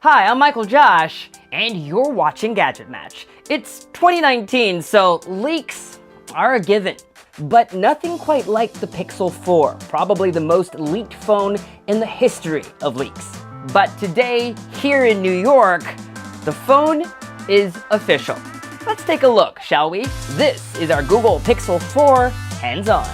Hi, I'm MICHAELJOSH, and you're watching GadgetMatch. It's 2019, so leaks are a given. But nothing quite like the Pixel 4, probably the most leaked phone in the history of leaks. But today, here in New York, the phone is official. Let's take a look, shall we? This is our Google Pixel 4 hands-on.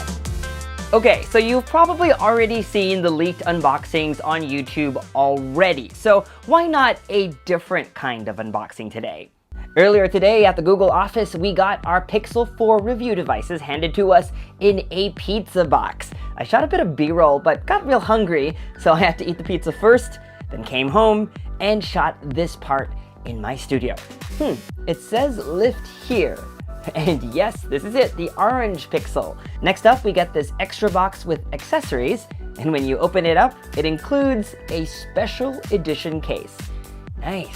Okay, so you've probably already seen the leaked unboxings on YouTube already, so why not a different kind of unboxing today? Earlier today at the Google office, we got our Pixel 4 review devices handed to us in a pizza box. I shot a bit of B-roll, but got real hungry, so I had to eat the pizza first, then came home and shot this part in my studio. It says lift here. And yes, this is it, the orange Pixel. Next up, we get this extra box with accessories, and when you open it up, it includes a special edition case. Nice.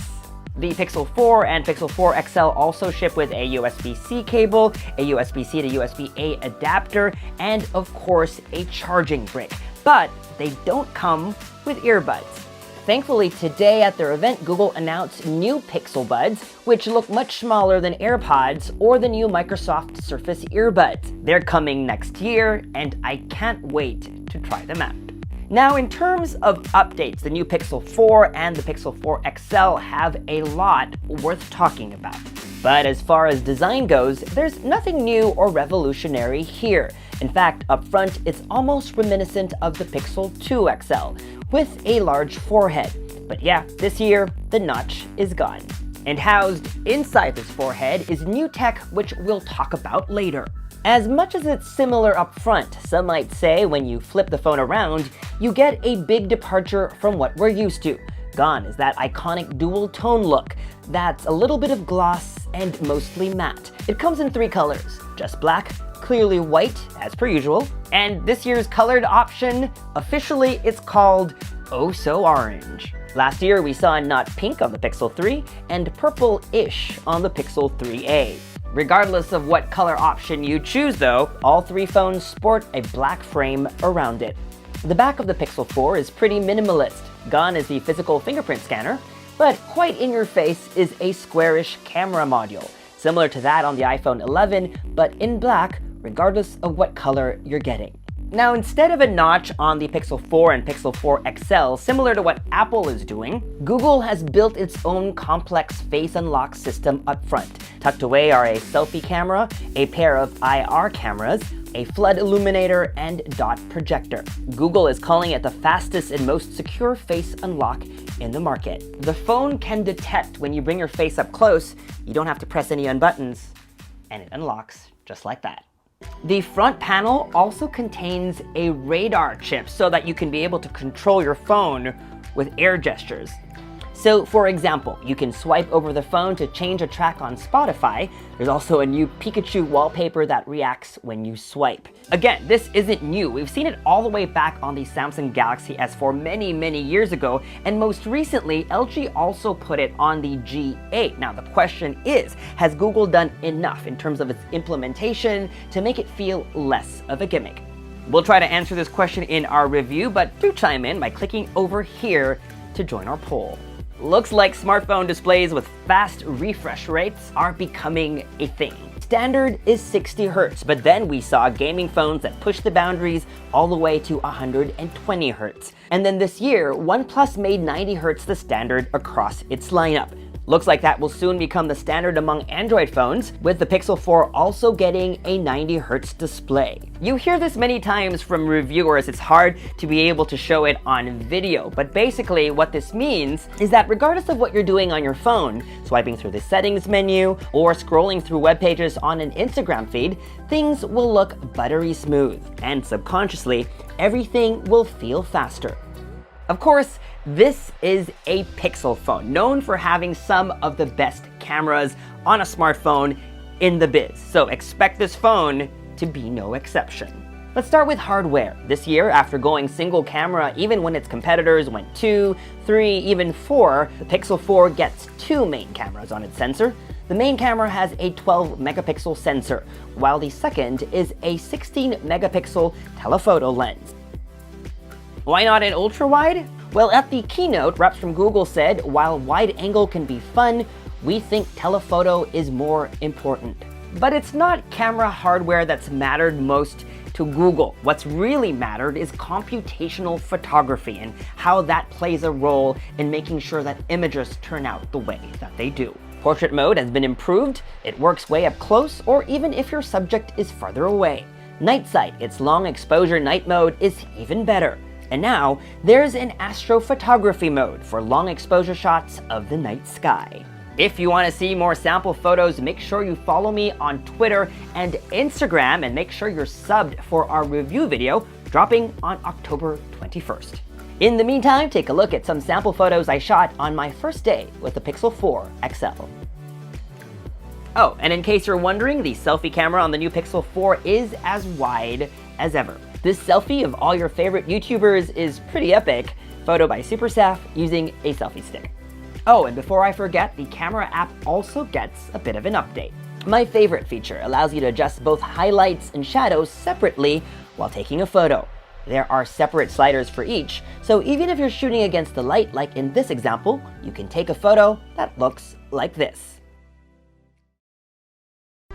The Pixel 4 and Pixel 4 XL also ship with a USB-C cable, a USB-C to USB-A adapter, and of course, a charging brick. But they don't come with earbuds. Thankfully, today at their event, Google announced new Pixel Buds, which look much smaller than AirPods or the new Microsoft Surface earbuds. They're coming next year, and I can't wait to try them out. Now, in terms of updates, the new Pixel 4 and the Pixel 4 XL have a lot worth talking about. But as far as design goes, there's nothing new or revolutionary here. In fact, up front, it's almost reminiscent of the Pixel 2 XL, with a large forehead. But yeah, this year, the notch is gone. And housed inside this forehead is new tech, which we'll talk about later. As much as it's similar up front, some might say when you flip the phone around, you get a big departure from what we're used to. Gone is that iconic dual tone look. That's a little bit of gloss and mostly matte. It comes in 3 colors, just black, clearly white, as per usual, and this year's colored option, officially it's called Oh So Orange. Last year we saw not pink on the Pixel 3 and purple-ish on the Pixel 3a. Regardless of what color option you choose though, all 3 phones sport a black frame around it. The back of the Pixel 4 is pretty minimalist. Gone is the physical fingerprint scanner, but quite in your face is a squarish camera module, similar to that on the iPhone 11, but in black, regardless of what color you're getting. Now, instead of a notch on the Pixel 4 and Pixel 4 XL, similar to what Apple is doing, Google has built its own complex face unlock system up front. Tucked away are a selfie camera, a pair of IR cameras, a flood illuminator, and dot projector. Google is calling it the fastest and most secure face unlock in the market. The phone can detect when you bring your face up close, you don't have to press any buttons, and it unlocks just like that. The front panel also contains a radar chip so that you can be able to control your phone with air gestures. So, for example, you can swipe over the phone to change a track on Spotify. There's also a new Pikachu wallpaper that reacts when you swipe. Again, this isn't new. We've seen it all the way back on the Samsung Galaxy S4 many years ago, and most recently, LG also put it on the G8. Now, the question is, has Google done enough in terms of its implementation to make it feel less of a gimmick? We'll try to answer this question in our review, but do chime in by clicking over here to join our poll. Looks like smartphone displays with fast refresh rates are becoming a thing. Standard is 60 Hz, but then we saw gaming phones that push the boundaries all the way to 120 Hz. And then this year, OnePlus made 90 Hz the standard across its lineup. Looks like that will soon become the standard among Android phones, with the Pixel 4 also getting a 90 Hz display. You hear this many times from reviewers, it's hard to be able to show it on video, but basically what this means is that regardless of what you're doing on your phone, swiping through the settings menu or scrolling through web pages on an Instagram feed, things will look buttery smooth, and subconsciously, everything will feel faster. Of course, this is a Pixel phone, known for having some of the best cameras on a smartphone in the biz, so expect this phone to be no exception. Let's start with hardware. This year, after going single camera even when its competitors went 2, 3, even 4, the Pixel 4 gets 2 main cameras on its sensor. The main camera has a 12 megapixel sensor, while the second is a 16 megapixel telephoto lens. Why not an ultra-wide? Well, at the keynote, reps from Google said, while wide angle can be fun, we think telephoto is more important. But it's not camera hardware that's mattered most to Google. What's really mattered is computational photography and how that plays a role in making sure that images turn out the way that they do. Portrait mode has been improved. It works way up close or even if your subject is farther away. Night sight, its long exposure night mode, is even better. And now there's an astrophotography mode for long exposure shots of the night sky. If you want to see more sample photos, make sure you follow me on Twitter and Instagram, and make sure you're subbed for our review video dropping on October 21st. In the meantime, take a look at some sample photos I shot on my first day with the Pixel 4 XL. Oh, and in case you're wondering, the selfie camera on the new Pixel 4 is as wide as ever. This selfie of all your favorite YouTubers is pretty epic. Photo by SuperSaf using a selfie stick. Oh, and before I forget, the camera app also gets a bit of an update. My favorite feature allows you to adjust both highlights and shadows separately while taking a photo. There are separate sliders for each, so even if you're shooting against the light like in this example, you can take a photo that looks like this.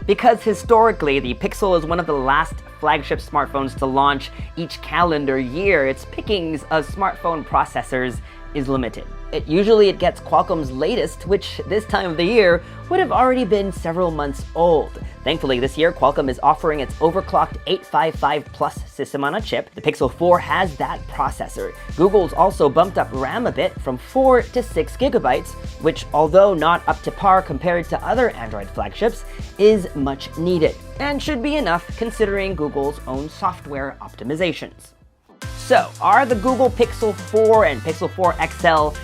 Because historically, the Pixel is one of the last flagship smartphones to launch each calendar year, its pickings of smartphone processors is limited. Usually it gets Qualcomm's latest, which this time of the year would have already been several months old. Thankfully this year, Qualcomm is offering its overclocked 855 Plus system on a chip. The Pixel 4 has that processor. Google's also bumped up RAM a bit from 4 to 6 gigabytes, which although not up to par compared to other Android flagships, is much needed, and should be enough considering Google's own software optimizations. So, are the Google Pixel 4 and Pixel 4 XL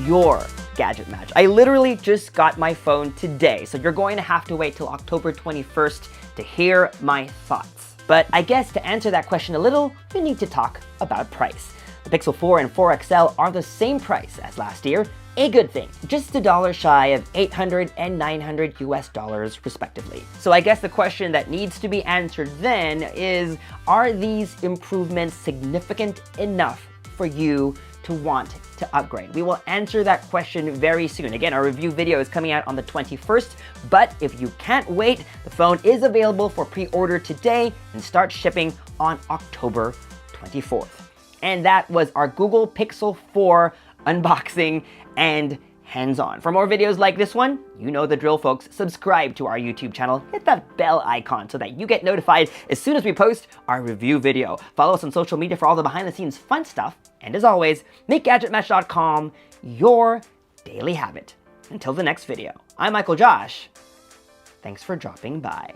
your gadget match? I literally just got my phone today, so you're going to have to wait till October 21st to hear my thoughts. But I guess to answer that question a little, we need to talk about price. The Pixel 4 and 4 XL are the same price as last year, a good thing, just $1 shy of $800 and $900 US respectively. So I guess the question that needs to be answered then is, are these improvements significant enough for you to want to upgrade? We will answer that question very soon. Again, our review video is coming out on the 21st, but if you can't wait, the phone is available for pre-order today and starts shipping on October 24th. And that was our Google Pixel 4 unboxing and hands-on. For more videos like this one, you know the drill, folks. Subscribe to our YouTube channel, hit that bell icon so that you get notified as soon as we post our review video. Follow us on social media for all the behind-the-scenes fun stuff. And as always, make GadgetMatch.com your daily habit. Until the next video, I'm MICHAELJOSH. Thanks for dropping by.